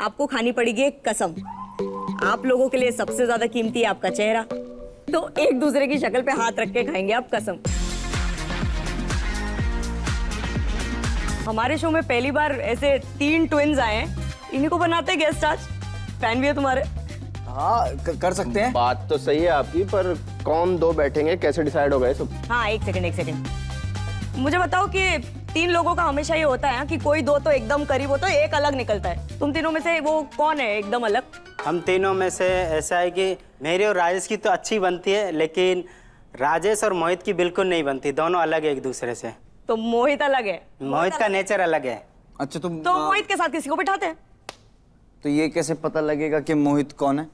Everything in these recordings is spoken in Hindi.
आपको खानी पड़ेगी एक कसम। आप लोगों के लिए सबसे ज्यादा कीमती है आपका चेहरा, तो एक दूसरे की शक्ल पे हाथ रख के खाएंगे आप कसम। हमारे शो में पहली बार ऐसे 3 ट्विन्स आए हैं, इन्हीं को बनाते गेस्ट आज। फैन भी है तुम्हारे। हाँ कर सकते हैं। बात तो सही है आपकी, पर कौन 2 बैठेंगे, कैसे डिसाइड होगा ये सब? हाँ एक सेकंड, मुझे बताओ कि 3 लोगों का हमेशा ये होता है कि कोई 2 तो एकदम करीब होता है, एक अलग निकलता है। तुम तीनों में से वो कौन है एकदम अलग? हम तीनों में से ऐसा है कि मेरी और राजेश की तो अच्छी बनती है, लेकिन राजेश और मोहित की बिल्कुल नहीं बनती। दोनों अलग है एक दूसरे से। तो मोहित अलग है। मोहित का नेचर अलग है। अच्छा तो मोहित के साथ किसी को बिठाते हैं। तो ये कैसे पता लगेगा कि मोहित कौन है?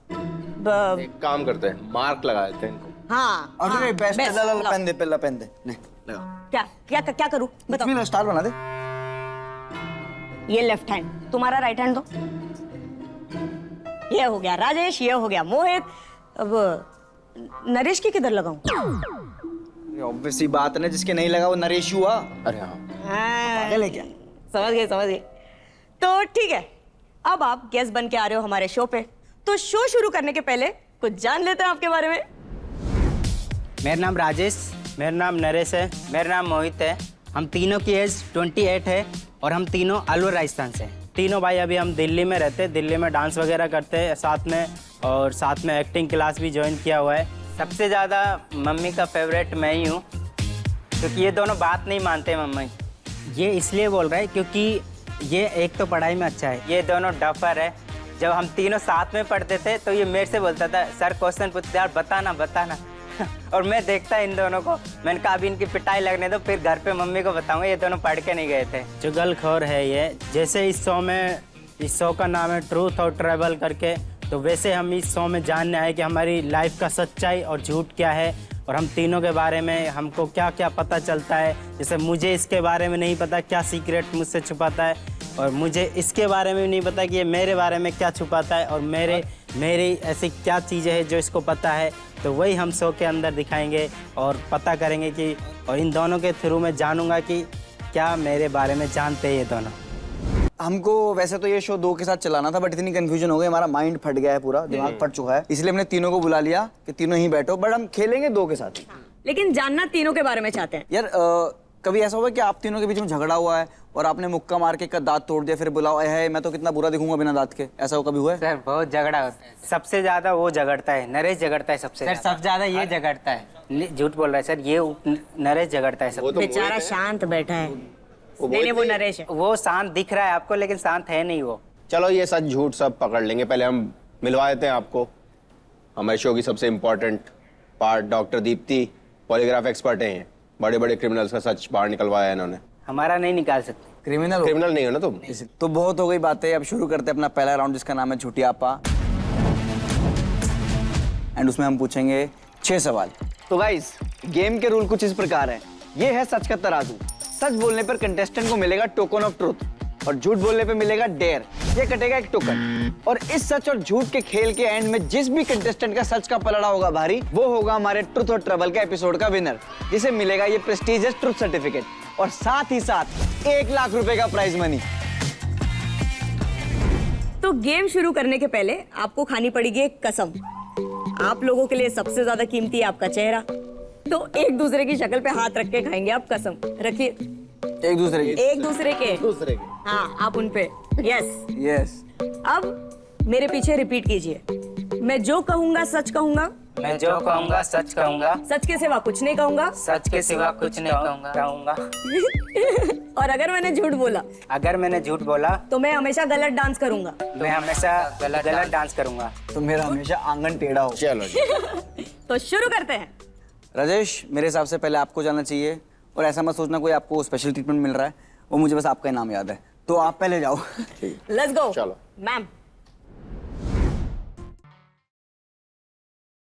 एक काम करते हैं, मार्क लगा देते हैं इनको। हाँ अरे बेस्ट best, पेन दे, पहला पेन दे। नहीं लगा। क्या क्या क्या करूं बताओ। इसमें स्टार बना दे। ये लेफ्ट हैंड, तुम्हारा राइट हैंड दो। ये हो गया राजेश, ये हो गया मोहित। अब नरेश की किधर लगाऊं? ऑब्वियस सी बात है ना, जिसके नहीं लगा वो नरेश हुआ। अरे हाँ, पागल है क्या? समझ गए। तो ठीक है, अब आप गेस्ट बन के आ रहे हो हमारे शो पे, तो शो शुरू करने के पहले कुछ जान लेते हैं आपके बारे में। मेरा नाम राजेश, मेरा नाम नरेश है, मेरा नाम मोहित है। हम तीनों की एज 28 है और हम तीनों अलवर राजस्थान से हैं। तीनों भाई अभी हम दिल्ली में रहते हैं, दिल्ली में डांस वगैरह करते हैं साथ में, और साथ में एक्टिंग क्लास भी ज्वाइन किया हुआ है। सबसे ज़्यादा मम्मी का फेवरेट मैं ही हूँ, क्योंकि ये दोनों बात नहीं मानते मम्मी। ये इसलिए बोल रहा है क्योंकि ये एक तो पढ़ाई में अच्छा है, ये दोनों डफर है। जब हम तीनों साथ में पढ़ते थे तो ये मेरे से बोलता था, सर क्वेश्चन पूछते यार बताना और मैं देखता इन दोनों को, मैंने कहा अभी इनकी पिटाई लगने दो, फिर घर पे मम्मी को बताऊंगा ये दोनों पढ़ के नहीं गए थे। चुगलखोर है ये। जैसे इस शो का नाम है ट्रूथ और ट्रैवल करके, तो वैसे हम इस शो में जानने आए कि हमारी लाइफ का सच्चाई और झूठ क्या है, और हम तीनों के बारे में हमको क्या क्या पता चलता है। जैसे मुझे इसके बारे में नहीं पता क्या सीक्रेट मुझसे छुपाता है, और मुझे इसके बारे में भी नहीं पता कि ये मेरे बारे में क्या छुपाता है, और मेरी ऐसी क्या चीज़ें हैं जो इसको पता है। तो वही हम शो के अंदर दिखाएंगे और पता करेंगे कि, और इन दोनों के थ्रू मैं जानूंगा कि क्या मेरे बारे में जानते हैं ये दोनों। हमको वैसे तो ये शो 2 के साथ चलाना था, बट इतनी कंफ्यूजन हो गई, हमारा माइंड फट गया है, पूरा दिमाग फट चुका है, इसलिए हमने तीनों को बुला लिया कि तीनों ही बैठो, बट हम खेलेंगे 2 के साथ ही। लेकिन जानना तीनों के बारे में चाहते हैं। यार कभी ऐसा हुआ कि आप तीनों के बीच में झगड़ा हुआ है और आपने मुक्का मार के का दांत तोड़ दिया, फिर बुलाओ है मैं तो कितना बुरा दिखूंगा बिना दांत के, ऐसा वो कभी हुआ है? सर बहुत झगड़ा होता है। सबसे ज़्यादा वो झगड़ता है, नरेश झगड़ता है सबसे। सर सबसे ज़्यादा ये झगड़ता है। झूठ बोल रहा है सर, ये नरेश झगड़ता है सब। बेचारा शांत बैठा है। नहीं वो नरेश है। वो शांत दिख रहा है आपको, लेकिन शांत है नहीं वो। चलो ये सच झूठ सब पकड़ लेंगे, पहले हम मिलवा देते हैं आपको। हमारे शो की सबसे important part, doctor Deepti polygraph expert हैं, बड़े बड़े क्रिमिनल्स का सच बाहर निकलवाया है इन्होंने। हमारा नहीं निकाल सकते। क्रिमिनल नहीं हो ना तुम। तो बहुत हो गई बातें, अब शुरू करते हैं अपना पहला राउंड, जिसका नाम है झूठियापा, एंड उसमें हम पूछेंगे 6 सवाल। तो गाइस गेम के रूल कुछ इस प्रकार है। ये है सच का तराजू। सच बोलने पर कंटेस्टेंट को मिलेगा टोकन ऑफ ट्रुथ, और झूठ बोलने पे मिलेगा डेयर। ये कटेगा एक टोकन, और इस सच और झूठ के खेल के एंड में जिस भी कंटेस्टेंट का सच का पलड़ा होगा भारी, वो होगा हमारे ट्रुथ और ट्रबल के एपिसोड का विनर, जिसे मिलेगा ये प्रेस्टीजियस ट्रुथ सर्टिफिकेट, और साथ ही साथ 1 लाख रुपए का प्राइज मनी। तो गेम शुरू करने के पहले आपको खानी पड़ेगी एक कसम। आप लोगों के लिए सबसे ज्यादा कीमती है आपका चेहरा, तो एक दूसरे की शक्ल पे हाथ रख के खाएंगे आप कसम। रखिए। एक दूसरे के। हाँ आप उन पे। यस। अब मेरे पीछे रिपीट कीजिए। मैं जो कहूंगा सच कहूंगा, मैं जो कहूंगा सच कहूंगा, सच के सिवा कुछ नहीं कहूंगा, सच के सिवा कुछ नहीं कहूंगा। और अगर मैंने झूठ बोला तो मैं हमेशा गलत डांस करूंगा। मैं हमेशा गलत डांस करूंगा। तो मेरा हमेशा आंगन टेढ़ा हो। चलो जी। तो शुरू करते हैं। राजेश, मेरे हिसाब से पहले आपको जाना चाहिए, और ऐसा मत सोचना कोई आपको स्पेशल ट्रीटमेंट मिल रहा है, वो मुझे बस आपका ही नाम याद है, तो आप पहले जाओ। Let's go. चलो मैम।